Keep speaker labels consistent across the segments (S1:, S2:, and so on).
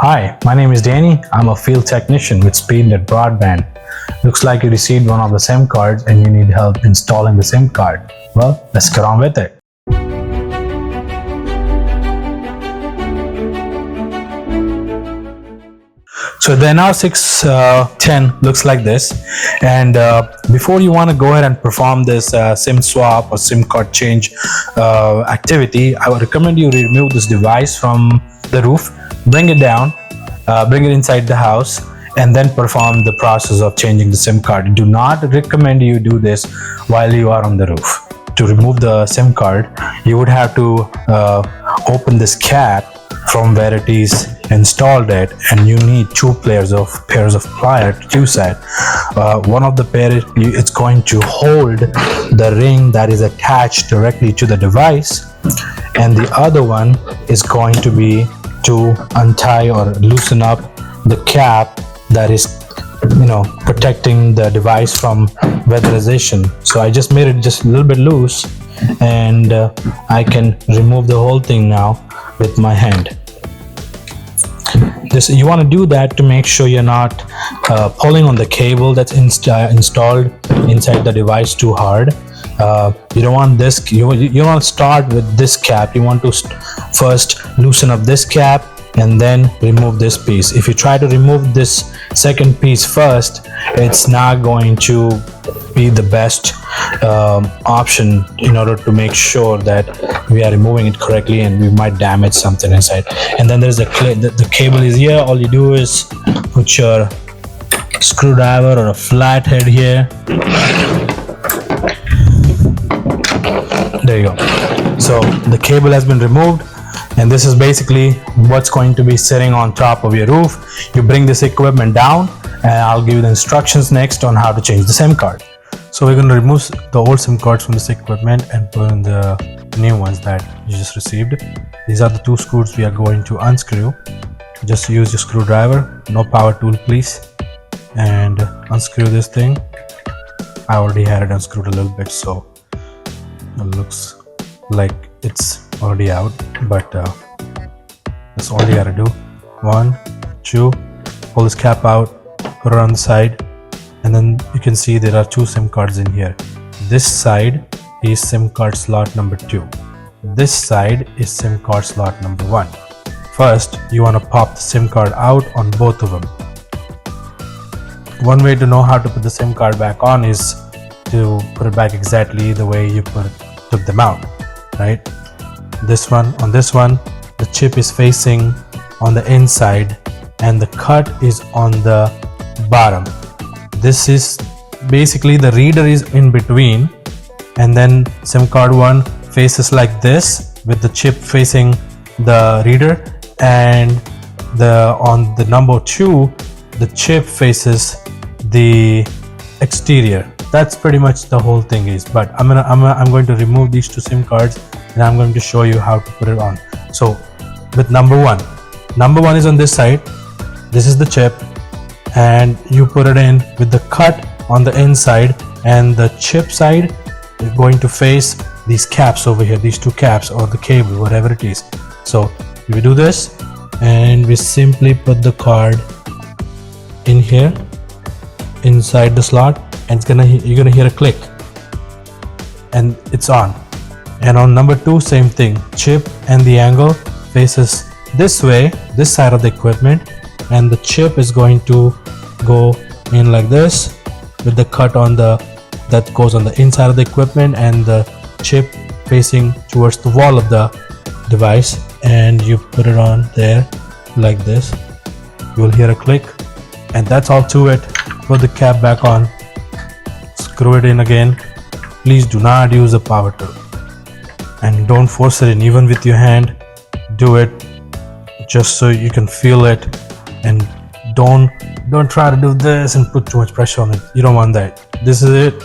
S1: Hi, my name is Danny. I'm a field technician with SpeedNet Broadband. Looks like you received one of the SIM cards and you need help installing the SIM card. Well, let's get on with it. So the NR610 looks like this, and before you want to go ahead and perform this SIM swap or SIM card change activity, I would recommend you remove this device from the roof, bring it down, bring it inside the house, and then perform the process of changing the SIM card. Do not recommend you do this while you are on the roof. To remove the SIM card, you would have to open this cap from where it is installed it, and you need two pairs of pliers to use that. One of the pair it's going to hold the ring that is attached directly to the device, and the other one is going to be to untie or loosen up the cap that is protecting the device from weatherization. So I just made it just a little bit loose, and I can remove the whole thing now with my hand. You want to do that to make sure you're not pulling on the cable that's installed inside the device too hard. You don't want this. You want to start with this cap. You want to first loosen up this cap and then remove this piece. If you try to remove this second piece first, it's not going to be the best option in order to make sure that we are removing it correctly, and we might damage something inside. And then there's the cable is here. All you do is put your screwdriver or a flathead here. There you go. So the cable has been removed, and this is basically what's going to be sitting on top of your roof. You bring this equipment down, and I'll give you the instructions next on how to change the SIM card. So we're going to remove the old SIM cards from this equipment and put in the new ones that you just received. These are the two screws we are going to unscrew. Just use your screwdriver, no power tool please, and unscrew this thing. I already had it unscrewed a little bit, so it looks like it's already out, but that's all you gotta do. 1, 2, pull this cap out, put it on the side, and then you can see there are two SIM cards in here. This side is SIM card slot number 2. This side is SIM card slot number 1. First, you want to pop the SIM card out on both of them. One way to know how to put the SIM card back on is to put it back exactly the way you took them out, right? On this one, the chip is facing on the inside and the cut is on the bottom. This is basically the reader is in between, and then SIM card 1 faces like this with the chip facing the reader, and on the number 2 the chip faces the exterior. That's pretty much the whole thing is, but I'm going to remove these two SIM cards and I'm going to show you how to put it on. So with number one is on this side. This is the chip, and you put it in with the cut on the inside, and the chip side is going to face these caps over here, these two caps or the cable, whatever it is. So we do this, and we simply put the card in here inside the slot, and you're gonna hear a click, and it's on. And on number 2, same thing. Chip and the angle faces this way, this side of the equipment, and the chip is going to go in like this with the cut that goes on the inside of the equipment, and the chip facing towards the wall of the device, and you put it on there like this. You'll hear a click, and that's all to it. Put the cap back on, screw it in again. Please do not use a power tool, and don't force it in. Even with your hand, do it just so you can feel it, and don't try to do this and put too much pressure on it. You don't want that. This is it.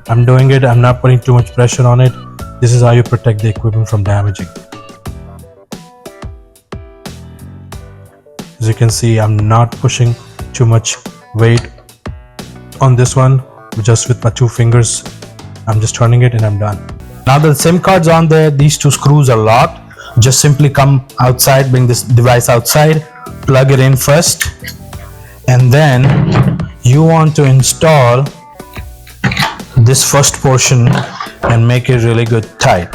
S1: I'm doing it. I'm not putting too much pressure on it. This is how you protect the equipment from damaging. As you can see, I'm not pushing too much weight on this one. Just with my 2 fingers, I'm just turning it and I'm done. Now the SIM card's on there, these 2 screws are locked. Just simply come outside, bring this device outside, plug it in first, and then you want to install this first portion and make it really good tight.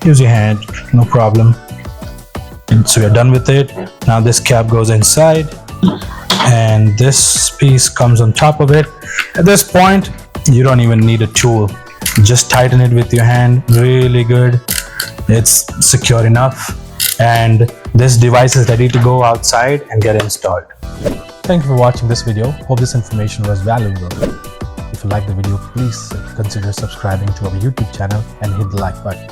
S1: Use your hand, no problem. And so we're done with it. Now this cap goes inside and this piece comes on top of it. At this point, you don't even need a tool. Just tighten it with your hand really good. It's secure enough, and this device is ready to go outside and get installed. Thank you for watching this video. Hope this information was valuable. If you like the video, please consider subscribing to our YouTube channel and hit the like button.